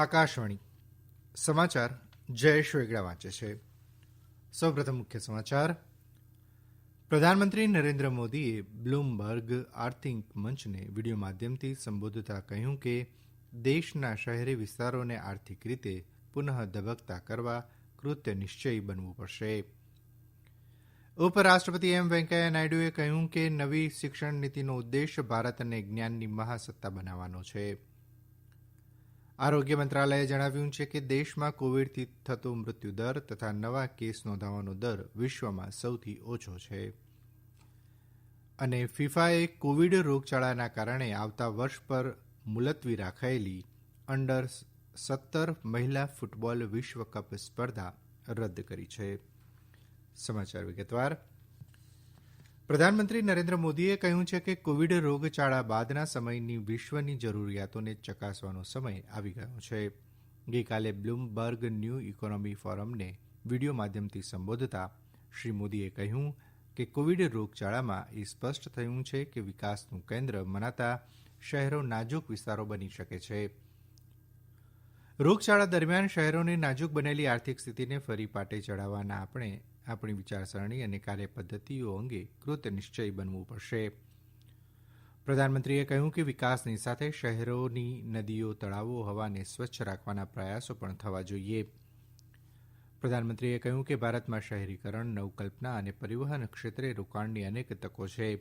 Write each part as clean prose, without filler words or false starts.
આકાશવાણી સમાચાર જયેશ વેગડા વાંચે છે. સૌપ્રથમ મુખ્ય સમાચાર. પ્રધાનમંત્રી નરેન્દ્ર મોદીએ બ્લુમબર્ગ આર્થિક મંચને વિડીયો માધ્યમથી સંબોધતા કહ્યું કે દેશના શહેરી વિસ્તારોને આર્થિક રીતે પુનઃ ધબકતા કરવા કૃત્ય નિશ્ચયી બનવું પડશે. ઉપરાષ્ટ્રપતિ એમ વેંકૈયા નાયડુએ કહ્યું કે નવી શિક્ષણ નીતિનો ઉદ્દેશ ભારતને જ્ઞાનની મહાસત્તા બનાવવાનો છે. આરોગ્ય મંત્રાલયે જણાવ્યું છે કે દેશમાં કોવિડથી થતો મૃત્યુદર તથા નવા કેસ નોંધાવાનો દર વિશ્વમાં સૌથી ઓછો છે. અને ફિફાએ કોવિડ રોગચાળાના કારણે આવતા વર્ષ પર મુલતવી રાખાયેલી અંડર 17 મહિલા ફૂટબોલ વિશ્વકપ સ્પર્ધા રદ કરી છે. સમાચાર વિગતવાર. પ્રધાનમંત્રી નરેન્દ્ર મોદીએ કહ્યું છે કે કોવિડ રોગચાળા બાદના સમયની વિશ્વની જરૂરિયાતોને ચકાસવાનો સમય આવી ગયો છે. ગઈકાલે બ્લુમબર્ગ ન્યૂ ઇકોનોમી ફોરમને વિડીયો માધ્યમથી સંબોધતા શ્રી મોદીએ કહ્યું કે કોવિડ રોગચાળામાં એ સ્પષ્ટ થયું છે કે વિકાસનું કેન્દ્ર મનાતા શહેરો નાજુક વિસ્તારો બની શકે છે. રોગચાળા દરમિયાન શહેરોની નાજુક બનેલી આર્થિક સ્થિતિને ફરી પાટે ચઢાવવાના આપણી વિચારસરણી અને કાર્યપદ્ધતિઓ અંગે કૃત નિશ્ચયી બનવું પડશે. પ્રધાનમંત્રીએ કહ્યું કે વિકાસની સાથે શહેરોની નદીઓ, તળાવો, હવાને સ્વચ્છ રાખવાના પ્રયાસો પણ થવા જોઈએ. પ્રધાનમંત્રીએ કહ્યું કે ભારતમાં શહેરીકરણ, નવકલ્પના અને પરિવહન ક્ષેત્રે રોકાણની અનેક તકો છે.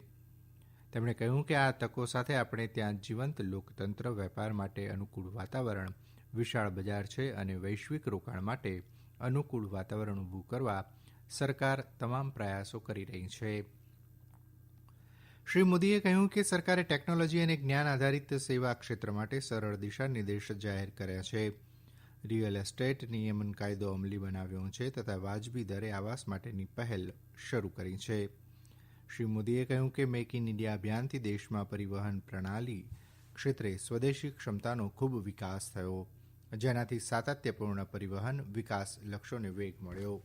તેમણે કહ્યું કે આ તકો સાથે આપણે ત્યાં જીવંત લોકતંત્ર, વેપાર માટે અનુકૂળ વાતાવરણ, વિશાળ બજાર છે અને વૈશ્વિક રોકાણ માટે અનુકૂળ વાતાવરણ ઊભું કરવા સરકાર તમામ પ્રયાસો કરી રહી છે. શ્રી મોદીએ કહ્યું કે સરકારે ટેકનોલોજી અને જ્ઞાન આધારિત સેવા ક્ષેત્ર માટે સરળ દિશા નિર્દેશ જાહેર કર્યા છે. રિયલ એસ્ટેટ નિયમન કાયદો અમલી બનાવ્યો છે તથા વાજબી દરે આવાસ માટેની પહેલ શરૂ કરી છે. શ્રી મોદીએ કહ્યું કે મેક ઇન ઇન્ડિયા અભિયાનથી દેશમાં પરિવહન પ્રણાલી ક્ષેત્રે સ્વદેશી ક્ષમતાનો ખૂબ વિકાસ થયો, જેનાથી સાતત્યપૂર્ણ પરિવહન વિકાસ લક્ષ્યોને વેગ મળ્યો.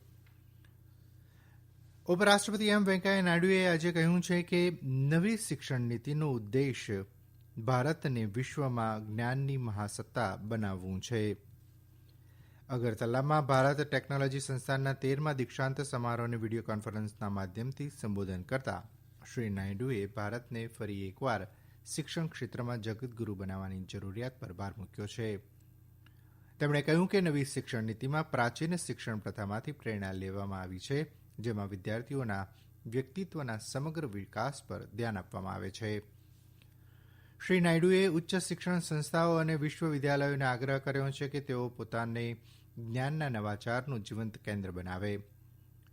ઉપરાષ્ટ્રપતિ એમ વેંકૈયા નાયડુએ આજે કહ્યું છે કે નવી શિક્ષણ નીતિનો ઉદ્દેશ ભારતને વિશ્વમાં જ્ઞાનની મહાસત્તા બનાવવું છે. અગરતલામાં ભારત ટેકનોલોજી સંસ્થાનના 13મા દીક્ષાંત સમારોહને વિડીયો કોન્ફરન્સના માધ્યમથી સંબોધન કરતા શ્રી નાયડુએ ભારતને ફરી એકવાર શિક્ષણ ક્ષેત્રમાં જગતગુરુ બનાવવાની જરૂરિયાત પર ભાર મૂક્યો છે. તેમણે કહ્યું કે નવી શિક્ષણ નીતિમાં પ્રાચીન શિક્ષણ પ્રથામાંથી પ્રેરણા લેવામાં આવી છે, જેમાં વિદ્યાર્થીઓના વ્યક્તિત્વના સમગ્ર વિકાસ પર ધ્યાન આપવામાં આવે છે. શ્રી નાયડુએ ઉચ્ચ શિક્ષણ સંસ્થાઓ અને વિશ્વવિદ્યાલયોને આગ્રહ કર્યો છે કે તેઓ પોતાને જ્ઞાનના નવાચારનું જીવંત કેન્દ્ર બનાવે.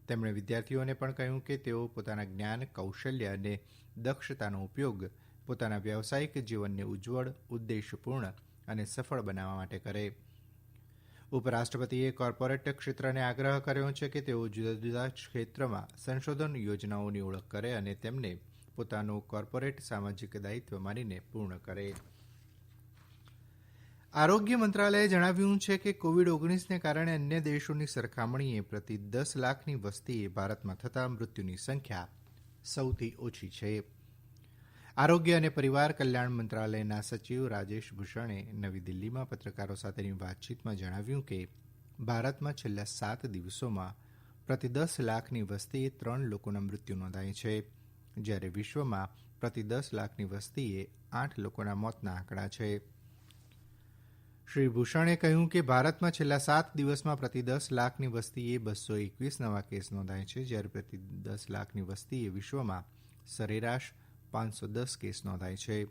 તેમણે વિદ્યાર્થીઓને પણ કહ્યું કે તેઓ પોતાના જ્ઞાન, કૌશલ્ય અને દક્ષતાનો ઉપયોગ પોતાના વ્યાવસાયિક જીવનને ઉજ્જવળ, ઉદ્દેશપૂર્ણ અને સફળ બનાવવા માટે કરે. ઉપરાષ્ટ્રપતિએ કોર્પોરેટ ક્ષેત્રને આગ્રહ કર્યો છે કે તેઓ જુદા જુદા ક્ષેત્રમાં સંશોધન યોજનાઓની ઓળખ કરે અને તેમને પોતાનું કોર્પોરેટ સામાજિક દાયિત્વ માનીને પૂર્ણ કરે. આરોગ્ય મંત્રાલયે જણાવ્યું છે કે કોવિડ-19ને કારણે અન્ય દેશોની સરખામણીએ પ્રતિ 10 લાખની વસ્તીએ ભારતમાં થતા મૃત્યુની સંખ્યા સૌથી ઓછી છે. આરોગ્ય અને પરિવાર કલ્યાણ મંત્રાલયના સચિવ રાજેશ ભૂષણે નવી દિલ્હીમાં પત્રકારો સાથેની વાતચીતમાં જણાવ્યું કે ભારતમાં છેલ્લા 7 દિવસોમાં પ્રતિ 10 લાખની વસ્તીએ 3 લોકોના મૃત્યુ નોંધાય છે, જ્યારે વિશ્વમાં પ્રતિ 10 લાખની વસ્તીએ 8 લોકોના મોતના આંકડા છે. શ્રી ભૂષણે કહ્યું કે ભારતમાં છેલ્લા 7 દિવસમાં પ્રતિ 10 લાખની વસ્તીએ 221 નવા કેસ નોંધાય છે, જ્યારે પ્રતિ 10 લાખની વસ્તીએ વિશ્વમાં સરેરાશ 510 કેસ નોંધાય છે.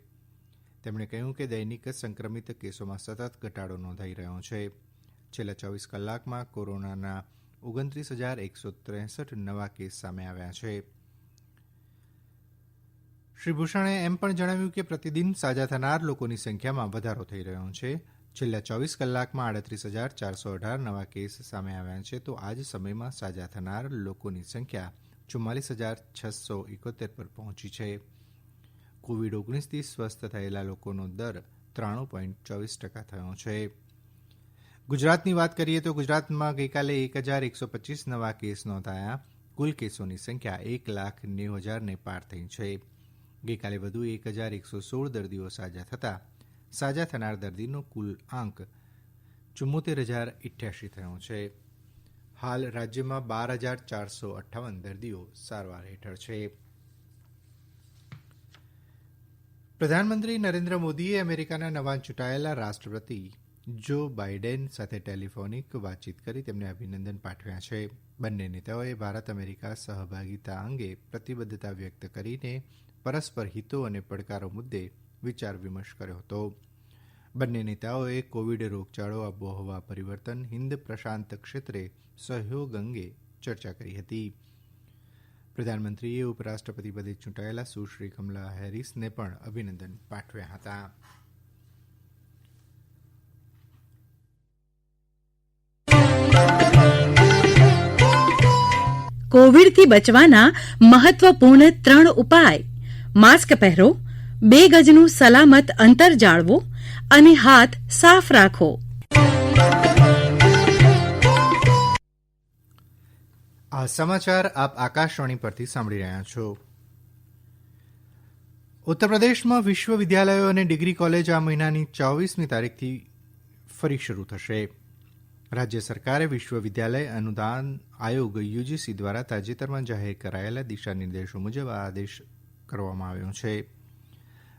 તેમણે કહ્યું કે દૈનિક સંક્રમિત કેસોમાં સતત ઘટાડો નોંધાઈ રહ્યો છે. છેલ્લા 24 કલાકમાં કોરોનાના 29,163 નવા કેસ સામે આવ્યા છે. શ્રી ભૂષણે એમ પણ જણાવ્યું કે પ્રતિદિન સાજા થનાર લોકોની સંખ્યામાં વધારો થઈ રહ્યો છે. છેલ્લા 24 કલાકમાં 38,418 નવા કેસ સામે આવ્યા છે, તો આ જ સમયમાં સાજા થનાર લોકોની સંખ્યા 44,671 પર પહોંચી છે. કોવિડ-19થી સ્વસ્થ થયેલા લોકોનો દર 93.24% થયો છે. ગુજરાતની વાત કરીએ તો ગુજરાતમાં ગઈકાલે 1,125 નવા કેસ નોંધાયા. કુલ કેસોની સંખ્યા 1,90,000ને પાર થઈ છે. ગઈકાલે વધુ 1,116 દર્દીઓ સાજા થતાં સાજા થનાર દર્દીનો કુલ આંક 74,088 થયો છે. હાલ રાજ્યમાં 12,458 દર્દીઓ સારવાર હેઠળ છે. પ્રધાનમંત્રી નરેન્દ્ર મોદીએ અમેરિકાના નવા ચૂંટાયેલા રાષ્ટ્રપતિ જો બાઇડેન સાથે ટેલિફોનિક વાતચીત કરી તેમને અભિનંદન પાઠવ્યા છે. બંને નેતાઓએ ભારત અમેરિકા સહભાગીતા અંગે પ્રતિબદ્ધતા વ્યક્ત કરીને પરસ્પર હિતો અને પડકારો મુદ્દે વિચાર વિમર્શ કર્યો હતો. બંને નેતાઓએ કોવિડ રોગચાળો, આબોહવા પરિવર્તન, હિન્દ પ્રશાંત ક્ષેત્રે સહયોગ અંગે ચર્ચા કરી હતી. પ્રધાનમંત્રીએ ઉપરાષ્ટ્રપતિ પદે ચૂંટાયેલા સુશ્રી કમલા હેરિસને પણ અભિનંદન પાઠવ્યા હતા. કોવિડથી બચવાના મહત્વપૂર્ણ 3 ઉપાય: માસ્ક પહેરો, 2 ગજનું સલામત અંતર જાળવો અને હાથ સાફ રાખો. આ સમાચાર આપ આકાશવાણી પરથી સાંભળી રહ્યા છો. ઉત્તરપ્રદેશમાં વિશ્વવિદ્યાલયો અને ડિગ્રી કોલેજ આ મહિનાની 24મી તારીખથી ફરી શરૂ થશે. રાજ્ય સરકારે વિશ્વવિદ્યાલય અનુદાન આયોગ યુજીસી દ્વારા તાજેતરમાં જાહેર કરાયેલા દિશાનિર્દેશો મુજબ આ આદેશ કરવામાં આવ્યો છે.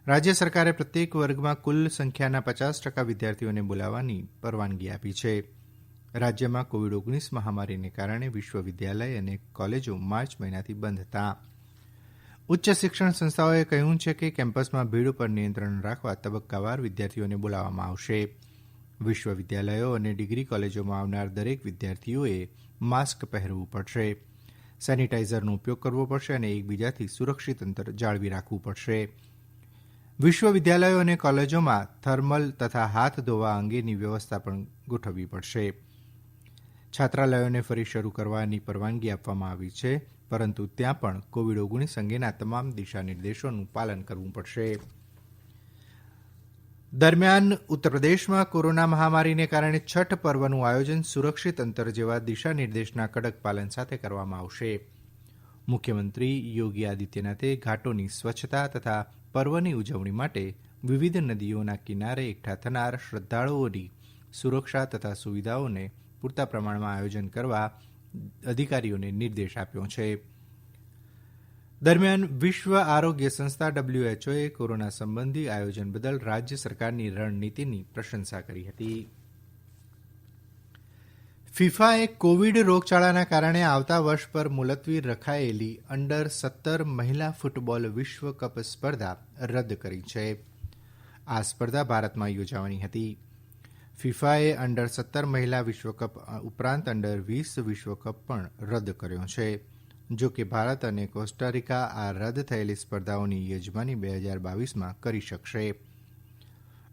રાજ્ય સરકારે પ્રત્યેક વર્ગમાં કુલ સંખ્યાના 50% વિદ્યાર્થીઓને બોલાવવાની પરવાનગી આપી છે. રાજ્યમાં કોવિડ-19 મહામારીને કારણે વિશ્વવિદ્યાલય અને કોલેજો માર્ચ મહિનાથી બંધ હતા. ઉચ્ચ શિક્ષણ સંસ્થાઓએ કહ્યું છે કે કેમ્પસમાં ભીડ ઉપર નિયંત્રણ રાખવા તબક્કાવાર વિદ્યાર્થીઓને બોલાવવામાં આવશે. વિશ્વવિદ્યાલયો અને ડિગ્રી કોલેજોમાં આવનાર દરેક વિદ્યાર્થીઓએ માસ્ક પહેરવું પડશે, સેનિટાઇઝરનો ઉપયોગ કરવો પડશે અને એકબીજાથી સુરક્ષિત અંતર જાળવી રાખવું પડશે. વિશ્વવિદ્યાલયો અને કોલેજોમાં થર્મલ તથા હાથ ધોવા અંગેની વ્યવસ્થા પણ ગોઠવવી પડશે. છાત્રાલયોને ફરી શરૂ કરવાની પરવાનગી આપવામાં આવી છે, પરંતુ ત્યાં પણ કોવિડ-19 અંગેના તમામ દિશાનિર્દેશોનું પાલન કરવું પડશે. દરમિયાન ઉત્તરપ્રદેશમાં કોરોના મહામારીને કારણે છઠ પર્વનું આયોજન સુરક્ષિત અંતર જેવા દિશાનિર્દેશના કડક પાલન સાથે કરવામાં આવશે. મુખ્યમંત્રી યોગી આદિત્યનાથે ઘાટોની સ્વચ્છતા તથા પર્વની ઉજવણી માટે વિવિધ નદીઓના કિનારે એકઠા થનાર શ્રદ્ધાળુઓની સુરક્ષા તથા સુવિધાઓને પૂરતા પ્રમાણમાં આયોજન કરવા અધિકારીઓને નિર્દેશ આપ્યો છે. દરમિયાન વિશ્વ આરોગ્ય સંસ્થા WHOએ કોરોના સંબંધી આયોજન બદલ રાજ્ય સરકારની રણનીતિની પ્રશંસા કરી હતી. ફિફાએ કોવિડ રોગચાળાના કારણે આવતા વર્ષ પર મુલતવી રખાયેલી અંડર 17 મહિલા ફૂટબોલ વિશ્વકપ સ્પર્ધા રદ કરી છે. આ સ્પર્ધા ભારતમાં યોજાવાની હતી. ફિફાએ અંડર 17 મહિલા વિશ્વકપ ઉપરાંત અંડર 20 વિશ્વકપ પણ રદ કર્યો છે. જો કે ભારત અને કોસ્ટારિકા આ રદ થયેલી સ્પર્ધાઓની યજમાની 2022માં કરી શકશે.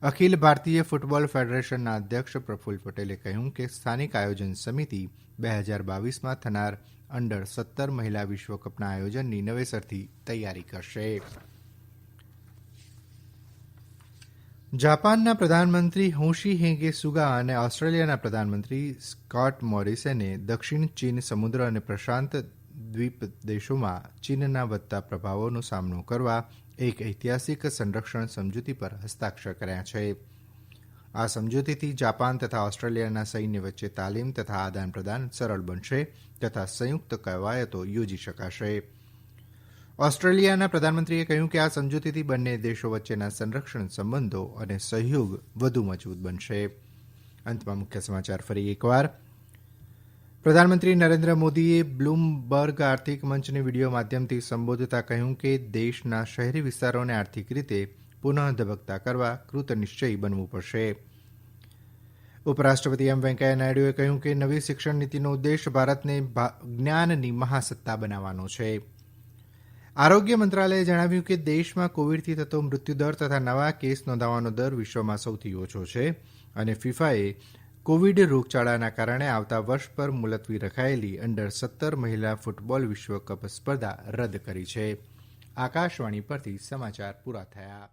અખિલ ભારતીય ફૂટબોલ ફેડરેશનના અધ્યક્ષ પ્રફુલ્લ પટેલે કહ્યું કે સ્થાનિક આયોજન સમિતિ 2022માં થનાર અંડર 17 મહિલા વિશ્વકપના આયોજનની નવેસરથી તૈયારી કરશે. જાપાનના પ્રધાનમંત્રી યોશિહિદે સુગા અને ઓસ્ટ્રેલિયાના પ્રધાનમંત્રી સ્કોટ મોરિસને દક્ષિણ ચીન સમુદ્ર અને પ્રશાંત દ્વીપ દેશોમાં ચીનના વધતા પ્રભાવોનો સામનો કરવા એક ઐતિહાસિક સંરક્ષણ સમજૂતી પર હસ્તાક્ષર કર્યા છે. આ સમજૂતીથી જાપાન તથા ઓસ્ટ્રેલિયાના સૈન્ય વચ્ચે તાલીમ તથા આદાન પ્રદાન સરળ બનશે તથા સંયુક્ત કવાયતો યોજી શકાશે. ઓસ્ટ્રેલિયાના પ્રધાનમંત્રીએ કહ્યું કે આ સમજૂતીથી બંને દેશો વચ્ચેના સંરક્ષણ સંબંધો અને સહયોગ વધુ મજબૂત બનશે. અંતમાં મુખ્ય સમાચાર ફરી એકવાર. પ્રધાનમંત્રી નરેન્દ્ર મોદીએ બ્લૂમબર્ગ આર્થિક મંચને વિડીયો માધ્યમથી સંબોધતા કહ્યું કે દેશના શહેરી વિસ્તારોને આર્થિક રીતે પુનઃ ધબકતા કરવા કૃતનિશ્ચયી બનવું પડશે. ઉપરાષ્ટ્રપતિ વેંકૈયા નાયડુએ કહ્યું કે નવી શિક્ષણ નીતિનો ઉદ્દેશ ભારતને જ્ઞાનની મહાસત્તા બનાવવાનો છે. આરોગ્ય મંત્રાલયે જણાવ્યું કે દેશમાં કોવિડથી થતો મૃત્યુદર તથા નવા કેસ નોંધાવાનો દર વિશ્વમાં સૌથી ઓછો છે અને ફિફાએ કોવિડ રોગચાળાના કારણે આવતા વર્ષ પર મુલતવી રખાયેલી અંડર 17 મહિલા ફૂટબોલ વિશ્વકપ સ્પર્ધા રદ કરી છે. આકાશવાણી પરથી સમાચાર પૂરા થયા.